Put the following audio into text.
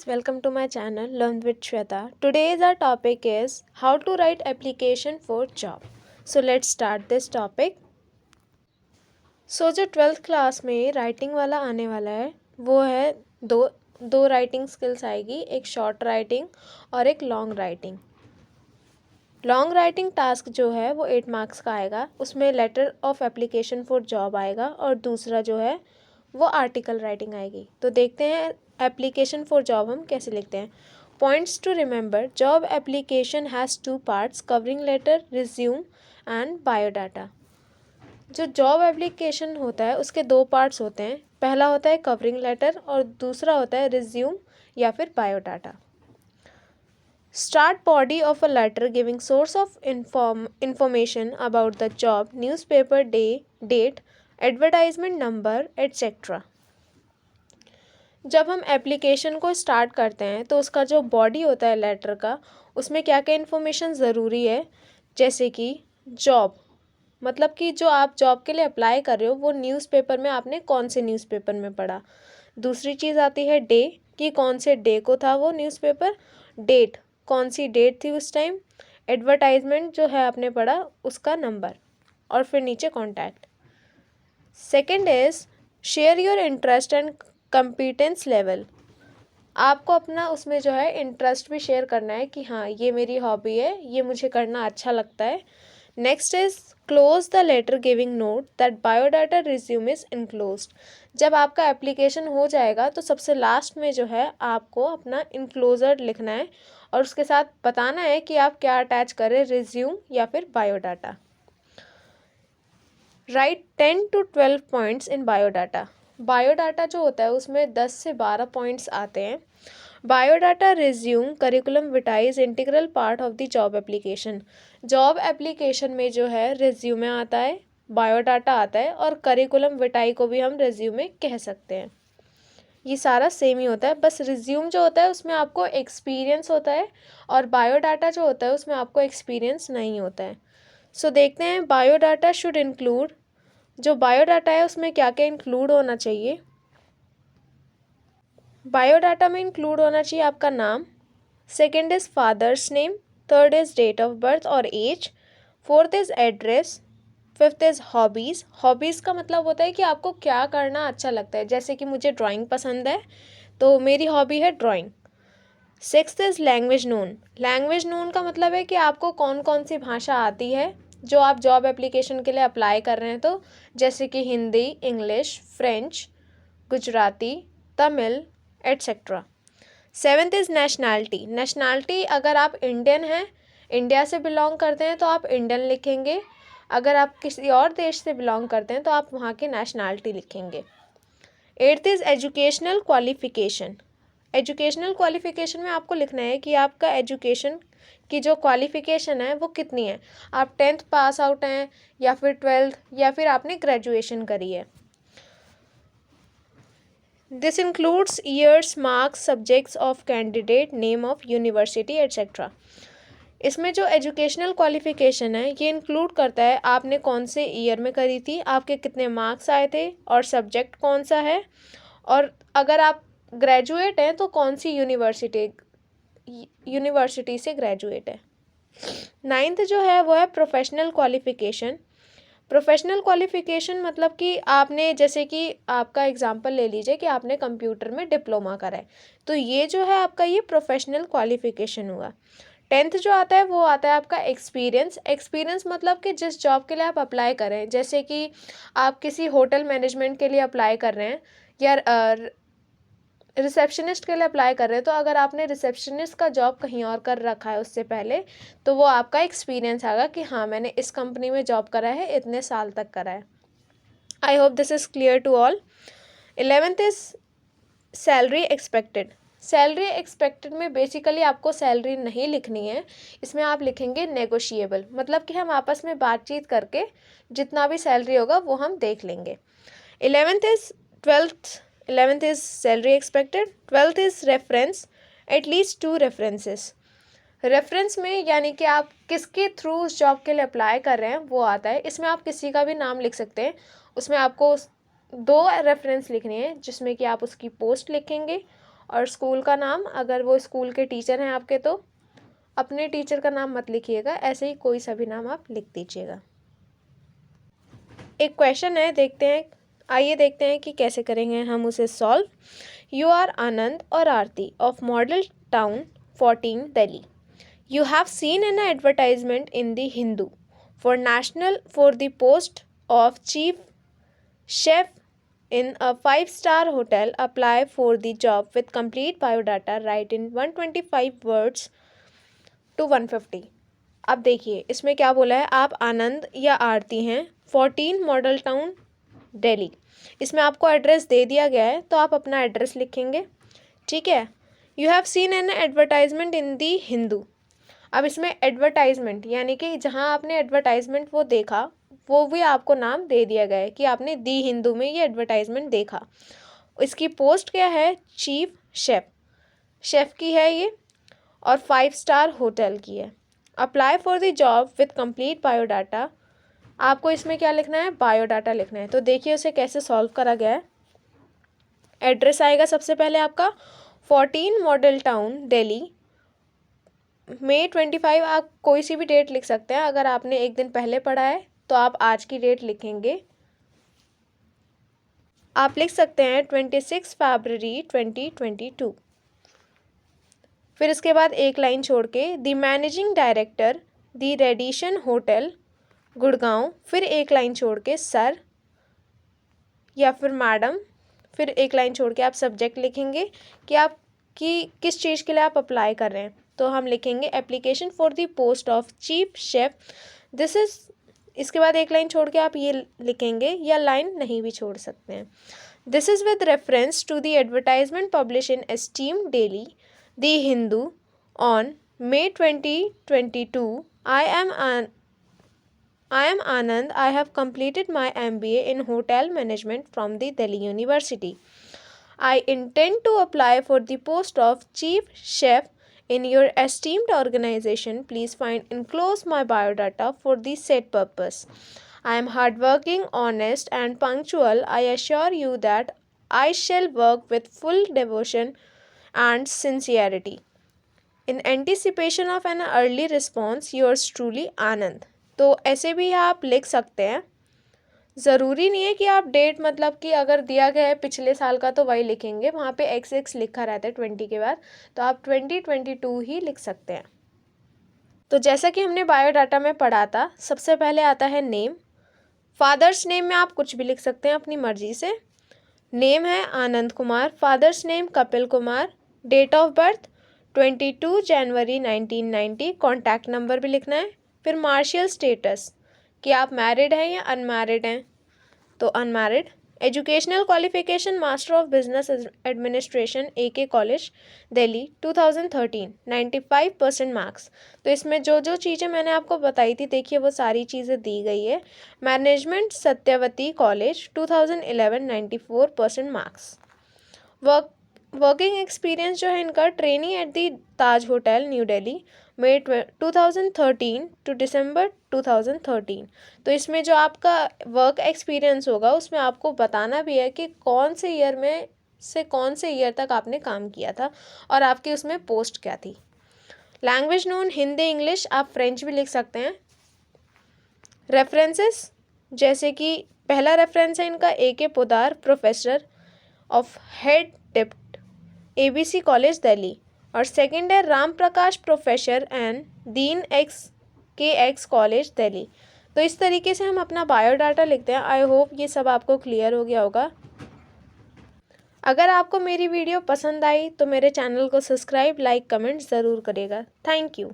Welcome to my channel Learn with Shweta. Today's our topic is how to write application for job. So let's start this topic. जो 12th class में writing वाला आने वाला है वो है दो दो राइटिंग स्किल्स आएगी, एक शॉर्ट राइटिंग और एक long writing. Long writing task जो है वो 8 मार्क्स का आएगा, उसमें letter of application for job आएगा और दूसरा जो है वो आर्टिकल राइटिंग आएगी। तो देखते हैं एप्लीकेशन फॉर जॉब हम कैसे लिखते हैं। Points to remember, job application has 2 parts, covering letter, resume and biodata. जो जॉब एप्लीकेशन होता है उसके 2 पार्ट्स होते हैं, पहला होता है कवरिंग लेटर और दूसरा होता है रिज्यूम या फिर biodata. Start body of a letter giving source of information about the job, newspaper day, date, advertisement number, etc. जब हम एप्लीकेशन को स्टार्ट करते हैं तो उसका जो बॉडी होता है लेटर का, उसमें क्या क्या इन्फॉर्मेशन ज़रूरी है, जैसे कि जॉब, मतलब कि जो आप जॉब के लिए अप्लाई कर रहे हो वो न्यूज़पेपर में आपने कौन से न्यूज़पेपर में पढ़ा। दूसरी चीज़ आती है डे, कि कौन से डे को था वो न्यूज़पेपर, डेट, कौन सी डेट थी उस टाइम, एडवर्टाइजमेंट जो है आपने पढ़ा उसका नंबर, और फिर नीचे contact. Second is share your interest and कंपीटेंस level. आपको अपना उसमें जो है इंटरेस्ट भी शेयर करना है कि हाँ ये मेरी हॉबी है, ये मुझे करना अच्छा लगता है। Next is close the letter giving note that biodata resume is enclosed. जब आपका एप्लीकेशन हो जाएगा तो सबसे लास्ट में जो है आपको अपना इनक्लोजर लिखना है और उसके साथ बताना है कि आप क्या अटैच करें, रिज्यूम या फिर biodata. Right 10 to 12 points in biodata. Biodata जो होता है उसमें 10 से 12 पॉइंट्स आते हैं। Biodata resume curriculum Vitai is integral part of the job application. Job application में जो है रिज्यूमे आता है, बायोडाटा आता है और करिकुलम विटाई को भी हम रिज्यूमे कह सकते हैं। ये सारा सेम ही होता है, बस रिज्यूम जो होता है उसमें आपको एक्सपीरियंस होता है और बायोडाटा जो होता है उसमें आपको एक्सपीरियंस नहीं होता है। सो देखते हैं बायोडाटा शुड इंक्लूड, जो बायोडाटा है उसमें क्या क्या इंक्लूड होना चाहिए। बायोडाटा में इंक्लूड होना चाहिए आपका नाम, second is father's name, third is date of birth और age, fourth is address, fifth is hobbies. Hobbies का मतलब होता है कि आपको क्या करना अच्छा लगता है, जैसे कि मुझे ड्राइंग पसंद है तो मेरी हॉबी है drawing. Sixth is language known. Language known का मतलब है कि आपको कौन कौन सी भाषा आती है जो आप जॉब एप्लीकेशन के लिए अप्लाई कर रहे हैं, तो जैसे कि Hindi, English, French, Gujarati, Tamil, etcetera. Seventh is nationality. Nationality, अगर आप इंडियन हैं, इंडिया से बिलोंग करते हैं तो आप इंडियन लिखेंगे, अगर आप किसी और देश से बिलोंग करते हैं तो आप वहाँ की नेशनैलिटी लिखेंगे। Eighth is educational qualification. Educational qualification में आपको लिखना है कि आपका एजुकेशन की जो क्वालिफ़िकेशन है वो कितनी है, आप 10th पास आउट हैं या फिर 12th या फिर आपने ग्रेजुएशन करी है। This includes years, marks, subjects of candidate, name of university etcetera. इसमें जो एजुकेशनल क्वालिफ़िकेशन है ये इंक्लूड करता है आपने कौन से ईयर में करी थी, आपके कितने मार्क्स आए थे और सब्जेक्ट कौन सा है, और अगर आप ग्रेजुएट हैं तो कौन सी यूनिवर्सिटी से ग्रेजुएट है। नाइन्थ जो है वो है प्रोफेशनल क्वालिफ़िकेशन। प्रोफेशनल क्वालिफ़िकेशन मतलब कि आपने, जैसे कि आपका एग्जांपल ले लीजिए कि आपने कंप्यूटर में डिप्लोमा करा है, तो ये जो है आपका ये प्रोफेशनल क्वालिफ़िकेशन हुआ। 10th जो आता है वो आता है आपका एक्सपीरियंस। एक्सपीरियंस मतलब कि जिस जॉब के लिए आप अप्लाई कर रहे हैं, जैसे कि आप किसी होटल मैनेजमेंट के लिए अप्लाई कर रहे हैं या रिसेप्शनिस्ट के लिए अप्लाई कर रहे हैं, तो अगर आपने रिसेप्शनिस्ट का जॉब कहीं और कर रखा है उससे पहले तो वो आपका एक्सपीरियंस आएगा कि हाँ मैंने इस कंपनी में जॉब करा है, इतने साल तक करा है। I hope this is clear to all. 11th is salary expected. Salary expected में बेसिकली आपको सैलरी नहीं लिखनी है, इसमें आप लिखेंगे नेगोशिएबल, मतलब कि हम आपस में बातचीत करके जितना भी सैलरी होगा वो हम देख लेंगे। 11th is salary expected, 12th is reference, at least 2 references। Reference में यानी कि आप किसके थ्रू उस जॉब के लिए अप्लाई कर रहे हैं वो आता है, इसमें आप किसी का भी नाम लिख सकते हैं, उसमें आपको 2 रेफरेंस लिखनी है जिसमें कि आप उसकी पोस्ट लिखेंगे और स्कूल का नाम, अगर वो स्कूल के टीचर हैं आपके तो अपने टीचर का नाम मत लिखिएगा, ऐसे ही कोई सा भी नाम आप लिख दीजिएगा। एक क्वेश्चन है, देखते हैं, आइए देखते हैं कि कैसे करेंगे हम उसे सॉल्व। यू आर आनंद और Aarti of Model Town 14 Delhi. You have seen an advertisement in the Hindu for the post of chief chef in a 5-star hotel. Apply for the job with complete biodata. Write in 125 words to 150. अब देखिए इसमें क्या बोला है, आप आनंद या आरती हैं, 14 model town Delhi. इसमें आपको एड्रेस दे दिया गया है तो आप अपना एड्रेस लिखेंगे, ठीक है। You have seen an advertisement in the Hindu. अब इसमें एडवर्टाइजमेंट यानी कि जहाँ आपने एडवर्टाइजमेंट वो देखा वो भी आपको नाम दे दिया गया है कि आपने दी हिंदू में ये एडवर्टाइजमेंट देखा। इसकी पोस्ट क्या है, चीफ शेफ, शेफ़ की है ये, और 5-स्टार होटल की है। Apply for the job with complete biodata. आपको इसमें क्या लिखना है, बायोडाटा लिखना है। तो देखिए उसे कैसे सॉल्व करा गया है। एड्रेस आएगा सबसे पहले आपका 14 मॉडल टाउन दिल्ली, May 25। आप कोई सी भी डेट लिख सकते हैं, अगर आपने एक दिन पहले पढ़ा है तो आप आज की डेट लिखेंगे। आप लिख सकते हैं 26 फरवरी 2022। फिर इसके बाद एक लाइन छोड़ के the managing director the Radisson hotel Gurgaon, फिर एक लाइन छोड़ के सर या फिर मैडम, फिर एक लाइन छोड़ के आप सब्जेक्ट लिखेंगे कि आप किस चीज़ के लिए आप अप्लाई कर रहे हैं। तो हम लिखेंगे application for the post of chief chef, this is. इसके बाद एक लाइन छोड़ के आप ये लिखेंगे, या लाइन नहीं भी छोड़ सकते हैं। This is with reference to the advertisement publish in esteem daily the Hindu on May 2022। I am Anand. I have completed my MBA in Hotel Management from the Delhi University. I intend to apply for the post of Chief Chef in your esteemed organization. Please find enclosed my biodata for the said purpose. I am hardworking, honest, and punctual. I assure you that I shall work with full devotion and sincerity. In anticipation of an early response, yours truly, Anand. तो ऐसे भी आप लिख सकते हैं, ज़रूरी नहीं है कि आप डेट, मतलब कि अगर दिया गया है पिछले साल का तो वही लिखेंगे, वहाँ पे XX लिखा रहता है 20 के बाद, तो आप 2022 ही लिख सकते हैं। तो जैसा कि हमने बायोडाटा में पढ़ा था, सबसे पहले आता है नेम। फादर्स नेम में आप कुछ भी लिख सकते हैं अपनी मर्जी से। नेम है Anand Kumar, father's name Kapil Kumar, date of birth 22 जनवरी 1990, कॉन्टैक्ट नंबर भी लिखना है। फिर मार्शियल स्टेटस कि आप मैरिड हैं या अनमैरिड हैं, तो unmarried. Educational qualification master of business administration AK college Delhi 2013, 95% marks. तो इसमें जो जो चीज़ें मैंने आपको बताई थी देखिए वो सारी चीज़ें दी गई है। Management Satyawati college 2011, 94% marks. Working experience जो है इनका, training at the Taj hotel new Delhi May 2013 to December 2013। तो इसमें जो आपका वर्क एक्सपीरियंस होगा उसमें आपको बताना भी है कि कौन से ईयर में से कौन से ईयर तक आपने काम किया था और आपकी उसमें पोस्ट क्या थी। लैंग्वेज नोन हिंदी इंग्लिश, आप फ्रेंच भी लिख सकते हैं। रेफरेंसेस, जैसे कि पहला रेफरेंस है इनका AK Podar, professor of head dept ABC college Delhi, और सेकंड है Ram Prakash, professor and dean KX college Delhi. तो इस तरीके से हम अपना बायोडाटा लिखते हैं। आई होप ये सब आपको क्लियर हो गया होगा। अगर आपको मेरी वीडियो पसंद आई तो मेरे चैनल को सब्सक्राइब, लाइक, कमेंट ज़रूर करिएगा। Thank you.